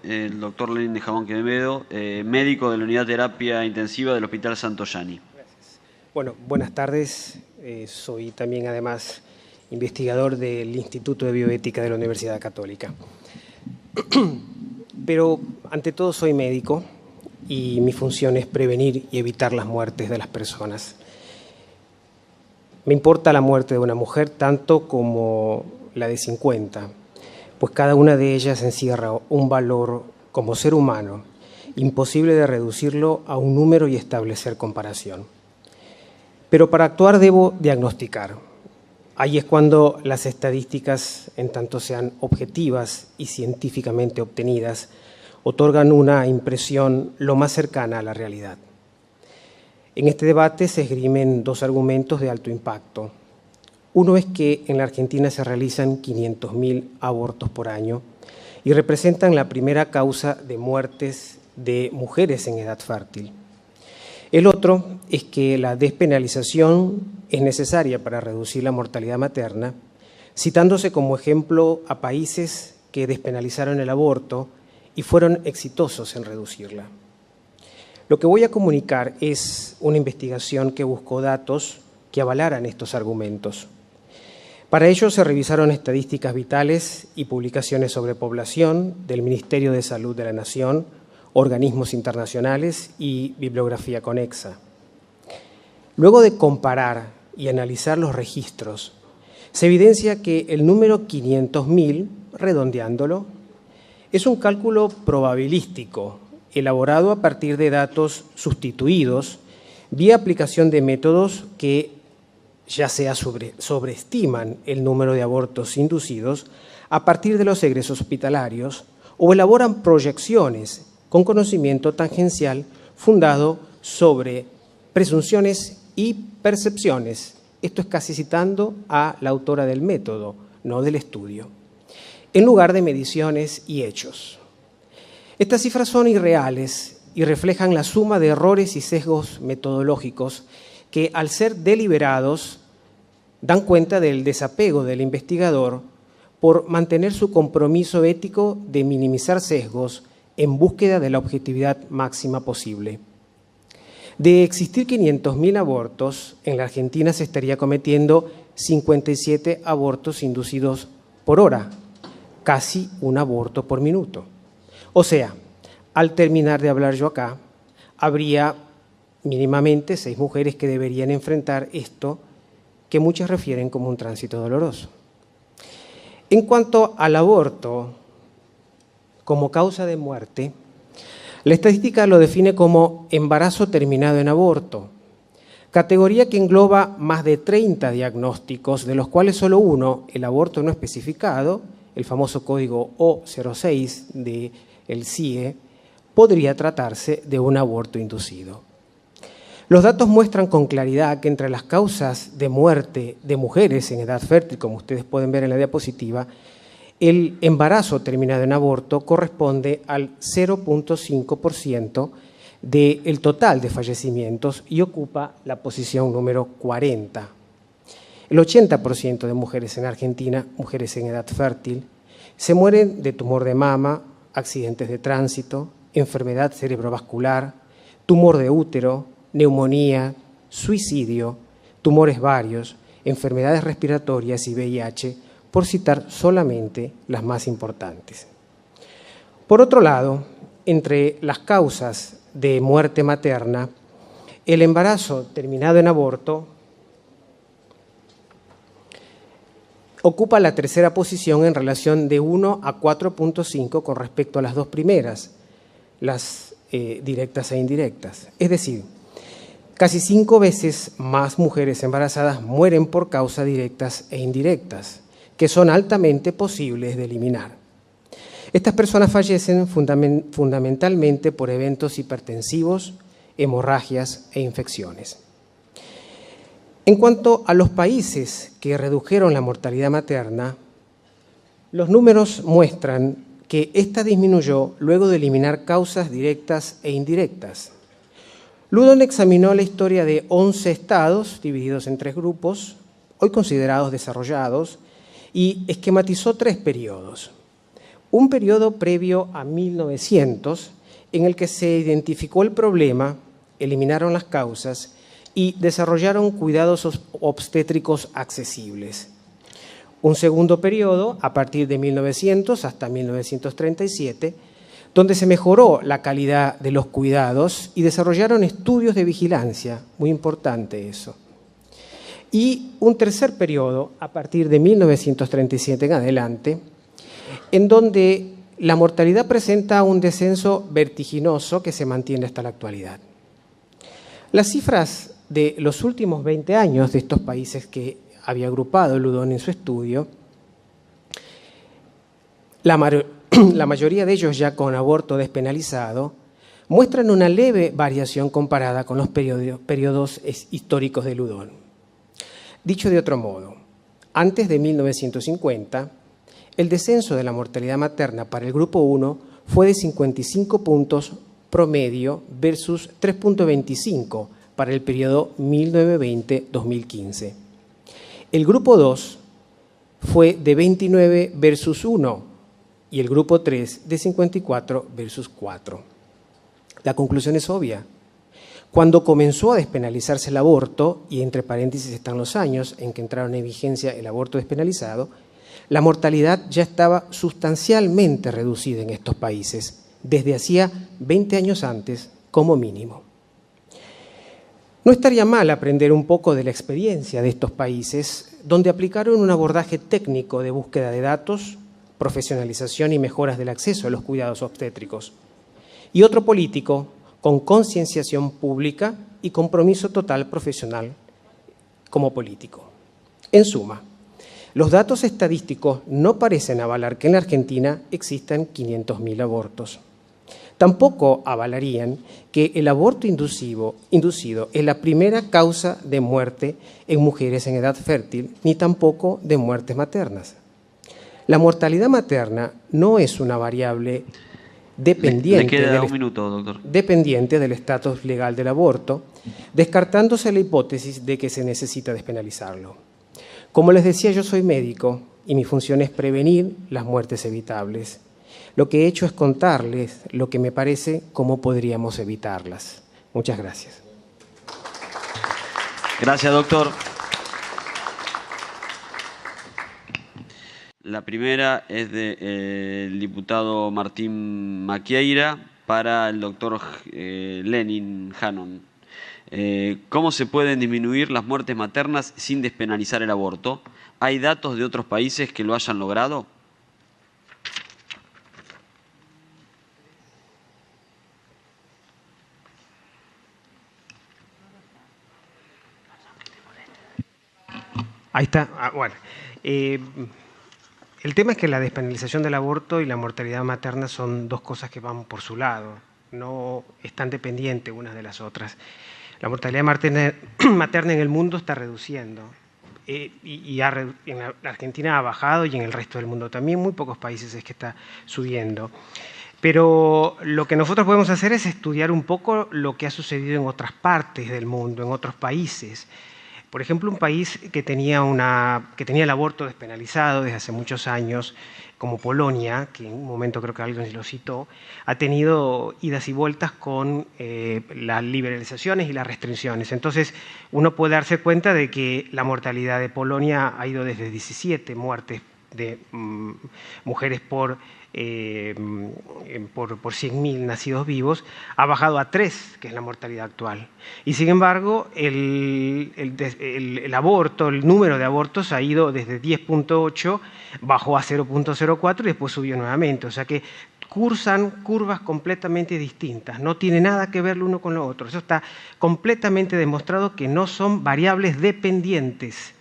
el doctor Lenin de Jabón Quevedo, médico de la Unidad de Terapia Intensiva del Hospital Santoyani. Gracias. Bueno, buenas tardes. Soy también, además, investigador del Instituto de Bioética de la Universidad Católica. Pero, ante todo, soy médico y mi función es prevenir y evitar las muertes de las personas. Me importa la muerte de una mujer tanto como la de 50, pues cada una de ellas encierra un valor como ser humano, imposible de reducirlo a un número y establecer comparación. Pero para actuar debo diagnosticar. Ahí es cuando las estadísticas, en tanto sean objetivas y científicamente obtenidas, otorgan una impresión lo más cercana a la realidad. En este debate se esgrimen dos argumentos de alto impacto. Uno es que en la Argentina se realizan 500.000 abortos por año y representan la primera causa de muertes de mujeres en edad fértil. El otro es que la despenalización es necesaria para reducir la mortalidad materna, citándose como ejemplo a países que despenalizaron el aborto y fueron exitosos en reducirla. Lo que voy a comunicar es una investigación que buscó datos que avalaran estos argumentos. Para ello se revisaron estadísticas vitales y publicaciones sobre población del Ministerio de Salud de la Nación, organismos internacionales y bibliografía conexa. Luego de comparar y analizar los registros, se evidencia que el número 500.000, redondeándolo, es un cálculo probabilístico elaborado a partir de datos sustituidos vía aplicación de métodos que ya sea sobreestiman el número de abortos inducidos a partir de los egresos hospitalarios o elaboran proyecciones con conocimiento tangencial fundado sobre presunciones y percepciones. Esto es casi citando a la autora del método, no del estudio, en lugar de mediciones y hechos. Estas cifras son irreales y reflejan la suma de errores y sesgos metodológicos que, al ser deliberados, dan cuenta del desapego del investigador por mantener su compromiso ético de minimizar sesgos en búsqueda de la objetividad máxima posible. De existir 500.000 abortos, en la Argentina se estaría cometiendo 57 abortos inducidos por hora, casi un aborto por minuto. O sea, al terminar de hablar yo acá, habría mínimamente 6 mujeres que deberían enfrentar esto que muchas refieren como un tránsito doloroso. En cuanto al aborto como causa de muerte, la estadística lo define como embarazo terminado en aborto, categoría que engloba más de 30 diagnósticos, de los cuales solo uno, el aborto no especificado, el famoso código O06 del CIE, podría tratarse de un aborto inducido. Los datos muestran con claridad que entre las causas de muerte de mujeres en edad fértil, como ustedes pueden ver en la diapositiva, el embarazo terminado en aborto corresponde al 0.5% del total de fallecimientos y ocupa la posición número 40. El 80% de mujeres en Argentina, mujeres en edad fértil, se mueren de tumor de mama, accidentes de tránsito, enfermedad cerebrovascular, tumor de útero, neumonía, suicidio, tumores varios, enfermedades respiratorias y VIH, por citar solamente las más importantes. Por otro lado, entre las causas de muerte materna, el embarazo terminado en aborto ocupa la tercera posición en relación de 1 a 4.5 con respecto a las dos primeras, las directas e indirectas. Es decir, casi 5 veces más mujeres embarazadas mueren por causas directas e indirectas, que son altamente posibles de eliminar. Estas personas fallecen fundamentalmente por eventos hipertensivos, hemorragias e infecciones. En cuanto a los países que redujeron la mortalidad materna, los números muestran que esta disminuyó luego de eliminar causas directas e indirectas. Ludon examinó la historia de 11 estados divididos en 3 grupos, hoy considerados desarrollados, y esquematizó 3 periodos. Un periodo previo a 1900 en el que se identificó el problema, eliminaron las causas y desarrollaron cuidados obstétricos accesibles. Un segundo periodo, a partir de 1900 hasta 1937, donde se mejoró la calidad de los cuidados y desarrollaron estudios de vigilancia, muy importante eso. Y un tercer periodo, a partir de 1937 en adelante, en donde la mortalidad presenta un descenso vertiginoso que se mantiene hasta la actualidad. Las cifras de los últimos 20 años de estos países que había agrupado Loudon en su estudio, la mayoría de ellos ya con aborto despenalizado, muestran una leve variación comparada con los periodos históricos de Loudon. Dicho de otro modo, antes de 1950, el descenso de la mortalidad materna para el grupo 1 fue de 55 puntos promedio versus 3.25 para el periodo 1920-2015. El grupo 2 fue de 29 versus 1 y el grupo 3 de 54 versus 4. La conclusión es obvia. Cuando comenzó a despenalizarse el aborto, y entre paréntesis están los años en que entraron en vigencia el aborto despenalizado, la mortalidad ya estaba sustancialmente reducida en estos países, desde hacía 20 años antes, como mínimo. No estaría mal aprender un poco de la experiencia de estos países, donde aplicaron un abordaje técnico de búsqueda de datos, profesionalización y mejoras del acceso a los cuidados obstétricos, y otro político con concienciación pública y compromiso total profesional como político. En suma, los datos estadísticos no parecen avalar que en la Argentina existan 500.000 abortos. Tampoco avalarían que el aborto inducido es la primera causa de muerte en mujeres en edad fértil, ni tampoco de muertes maternas. La mortalidad materna no es una variable dependiente del estatus legal del aborto, descartándose la hipótesis de que se necesita despenalizarlo. Como les decía, yo soy médico y mi función es prevenir las muertes evitables. Lo que he hecho es contarles lo que me parece cómo podríamos evitarlas. Muchas gracias. Gracias, doctor. La primera es del diputado Martín Maquieira para el doctor Lenin Hannon. ¿Cómo se pueden disminuir las muertes maternas sin despenalizar el aborto? ¿Hay datos de otros países que lo hayan logrado? Ahí está. Bueno, el tema es que la despenalización del aborto y la mortalidad materna son dos cosas que van por su lado, no están dependientes unas de las otras. La mortalidad materna en el mundo está reduciendo en la Argentina ha bajado y en el resto del mundo también, muy pocos países es que está subiendo. Pero lo que nosotros podemos hacer es estudiar un poco lo que ha sucedido en otras partes del mundo, en otros países. Por ejemplo, un país que tenía el aborto despenalizado desde hace muchos años, como Polonia, que en un momento creo que alguien lo citó, ha tenido idas y vueltas con las liberalizaciones y las restricciones. Entonces, uno puede darse cuenta de que la mortalidad de Polonia ha ido desde 17 muertes de mujeres por 100.000 nacidos vivos, ha bajado a 3, que es la mortalidad actual. Y sin embargo, el aborto, el número de abortos ha ido desde 10.8, bajó a 0.04 y después subió nuevamente. O sea que cursan curvas completamente distintas, no tiene nada que ver lo uno con lo otro. Eso está completamente demostrado que no son variables dependientes.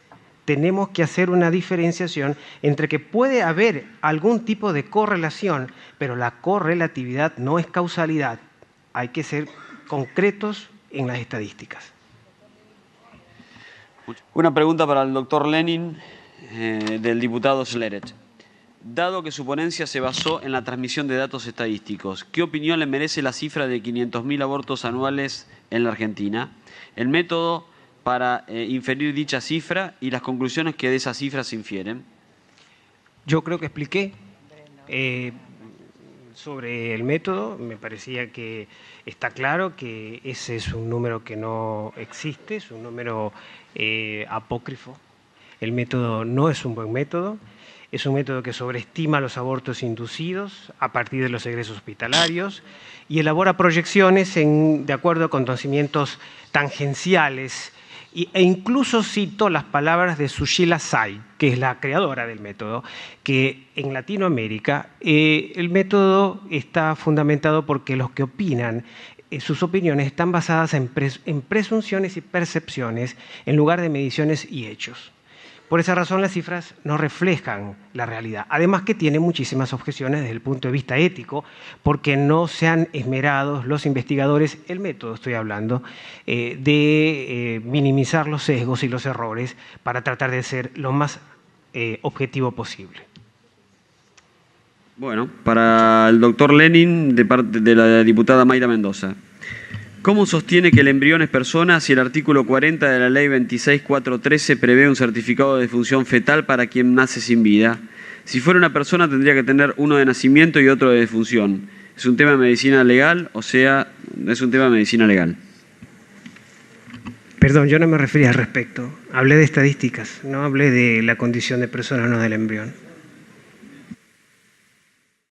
Tenemos que hacer una diferenciación entre que puede haber algún tipo de correlación, pero la correlatividad no es causalidad. Hay que ser concretos en las estadísticas. Una pregunta para el doctor Lenin, del diputado Sleret. Dado que su ponencia se basó en la transmisión de datos estadísticos, ¿qué opinión le merece la cifra de 500.000 abortos anuales en la Argentina? El método para inferir dicha cifra y las conclusiones que de esa cifra se infieren. Yo creo que expliqué Sobre el método, me parecía que está claro que ese es un número que no existe, es un número apócrifo. El método no es un buen método, es un método que sobreestima los abortos inducidos a partir de los egresos hospitalarios y elabora proyecciones de acuerdo a conocimientos tangenciales e incluso cito las palabras de Sushila Sai, que es la creadora del método, que en Latinoamérica el método está fundamentado porque los que opinan, sus opiniones están basadas en presunciones y percepciones en lugar de mediciones y hechos. Por esa razón las cifras no reflejan la realidad. Además que tiene muchísimas objeciones desde el punto de vista ético, porque no se han esmerado los investigadores, el método estoy hablando, de minimizar los sesgos y los errores para tratar de ser lo más objetivo posible. Bueno, para el doctor Lenin, de parte de la diputada Mayra Mendoza. ¿Cómo sostiene que el embrión es persona si el artículo 40 de la ley 26.413 prevé un certificado de defunción fetal para quien nace sin vida? Si fuera una persona tendría que tener uno de nacimiento y otro de defunción. ¿Es un tema de medicina legal? O sea, es un tema de medicina legal. Perdón, yo no me refería al respecto. Hablé de estadísticas, no hablé de la condición de persona, no del embrión.